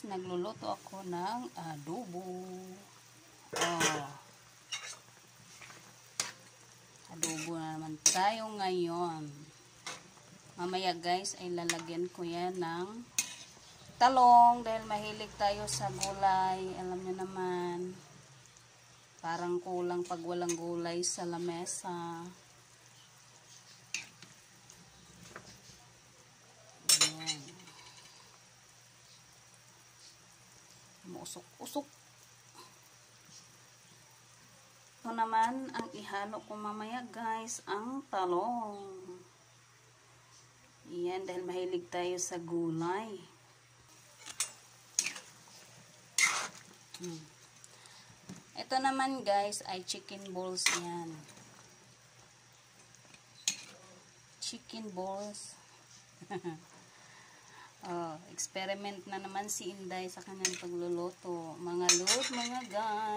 Nagluluto ako ng adobo. Oh. Adobo na naman tayo ngayon. Mamaya guys ay lalagyan ko yan ng talong dahil mahilig tayo sa gulay. Alam niyo naman, parang kulang pag walang gulay sa lamesa. Usok-usok. Ito naman ang ihalo ko mamaya guys, ang talong. Yan, dahil mahilig tayo sa gulay. Ito naman guys ay chicken balls yan. Chicken balls. Oh, experiment na naman si Inday sa kanyang pagluluto. Mga load, mga guys.